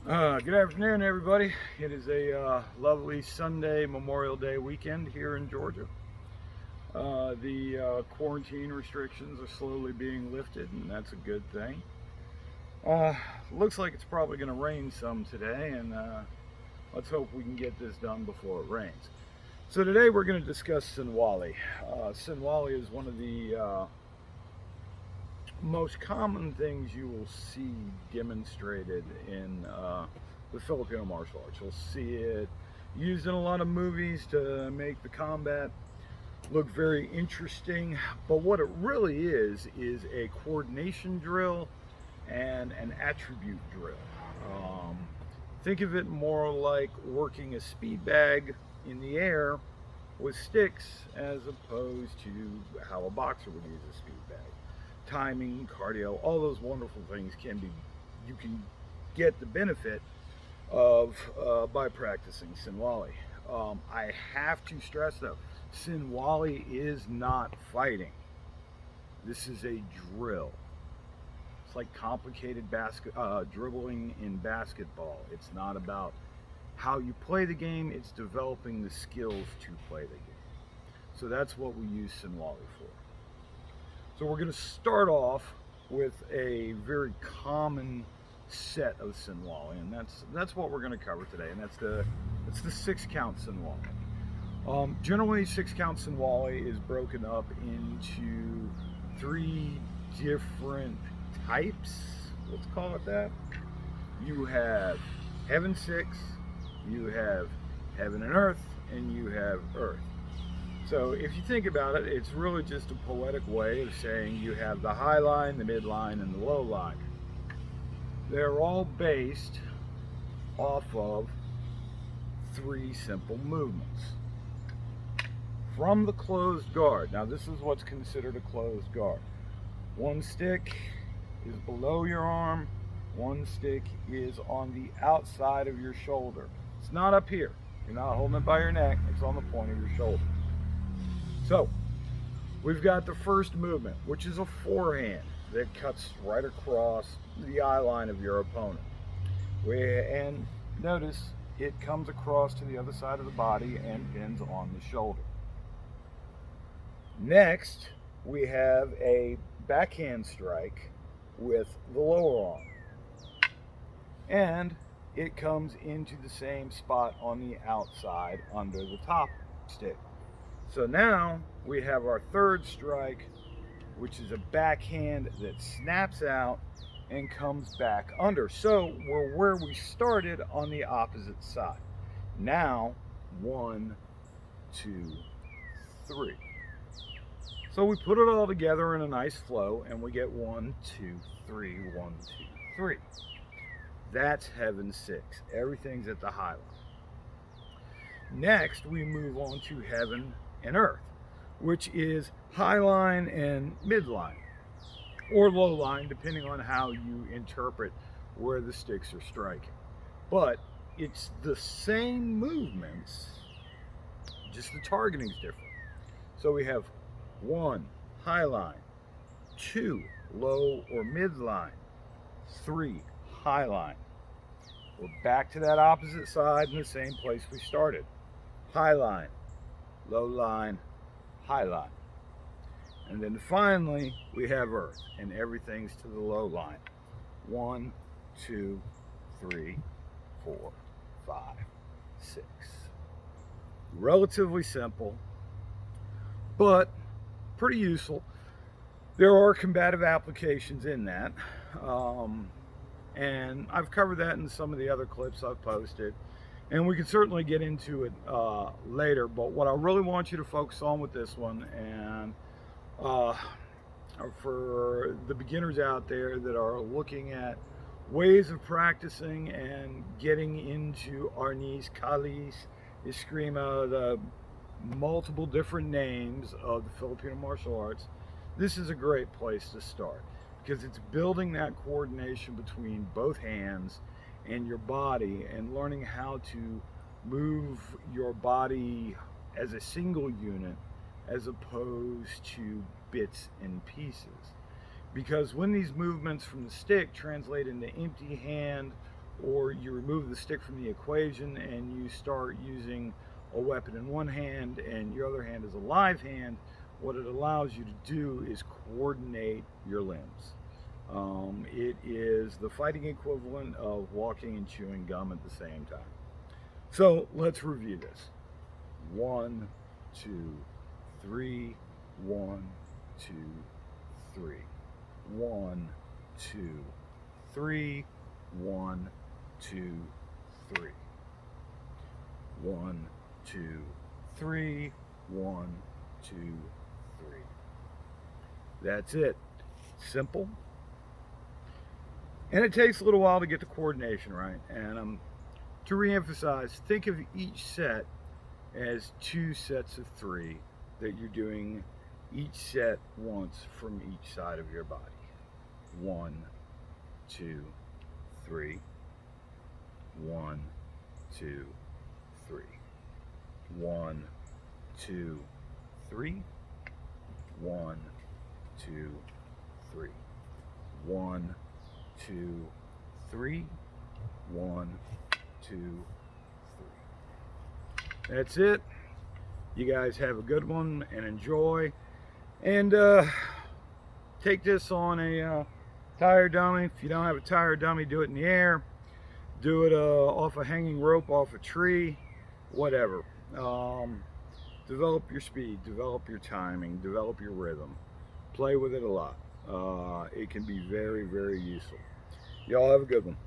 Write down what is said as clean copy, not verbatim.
Good afternoon, everybody. It is a lovely Sunday Memorial Day weekend here in Georgia. The quarantine restrictions are slowly being lifted, and that's a good thing. Uh, Looks like it's probably going to rain some today, and let's hope we can get this done before it rains. So today we're going to discuss Sinwali. Sinwali is one of the most common things you will see demonstrated in the Filipino martial arts. You'll see it used in a lot of movies to make the combat look very interesting. But what it really is a coordination drill and an attribute drill. Um, think of it more like working a speed bag in the air with sticks as opposed to how a boxer would use a speed bag. Timing, cardio, all those wonderful things you can get the benefit of by practicing Sinwali. I have to stress though, Sinwali is not fighting. This is a drill. It's like complicated dribbling in basketball. It's not about how you play the game, it's developing the skills to play the game. So that's what we use Sinwali for. So we're going to start off with a very common set of Sinwali, and that's what we're going to cover today, and that's the 6 count Sinwali. Generally, 6 count Sinwali is broken up into 3 different types. Let's call it that. You have Heaven 6, you have Heaven and Earth, and you have Earth. So if you think about it, it's really just a poetic way of saying you have the high line, the midline, and the low line. They're all based off of 3 simple movements. From the closed guard, now this is what's considered a closed guard. One stick is below your arm, one stick is on the outside of your shoulder. It's not up here. You're not holding it by your neck, it's on the point of your shoulder. So, we've got the first movement, which is a forehand that cuts right across the eye line of your opponent. And notice it comes across to the other side of the body and ends on the shoulder. Next, we have a backhand strike with the lower arm. And it comes into the same spot on the outside under the top stick. So now we have our third strike, which is a backhand that snaps out and comes back under. So we're where we started on the opposite side. Now, 1, 2, 3. So we put it all together in a nice flow and we get 1, 2, 3, 1, 2, 3. That's Heaven 6. Everything's at the high line. Next, we move on to Heaven and Earth, which is high line and midline, or low line, depending on how you interpret where the sticks are striking. But it's the same movements, just the targeting is different. So we have 1, high line, 2, low or midline, 3, high line. We're back to that opposite side in the same place we started. High line, low line, high line. And then finally, we have Earth, and everything's to the low line. 1, 2, 3, 4, 5, 6. Relatively simple, but pretty useful. There are combative applications in that. And I've covered that in some of the other clips I've posted. And we can certainly get into it later. But what I really want you to focus on with this one, and uh, for the beginners out there that are looking at ways of practicing and getting into arnis, kalis, eskrima, the multiple different names of the Filipino martial arts, this is a great place to start because it's building that coordination between both hands and your body and learning how to move your body as a single unit as opposed to bits and pieces. Because when these movements from the stick translate into empty hand or you remove the stick from the equation and you start using a weapon in one hand and your other hand is a live hand, what it allows you to do is coordinate your limbs. It is the fighting equivalent of walking and chewing gum at the same time. So let's review this. 1, 2, 3, 1, 2, 3. 1, 2, 3, 1, 2, 3. 1, 2, 3, 1, 2, 3. That's it. Simple. And it takes a little while to get the coordination right. And to reemphasize, think of each set as 2 sets of 3 that you're doing each set once from each side of your body. 1, 2, 3. 1, 2, 3. 1, 2, 3. 1, 2, 3. 1, 2, 3. 1, 2, 3. That's it. You guys have a good one and enjoy. And take this on a tire dummy. If you don't have a tire dummy, do it in the air. Do it off a hanging rope, off a tree, whatever. Develop your speed, develop your timing, develop your rhythm. Play with it a lot. It can be very, very useful. Y'all have a good one.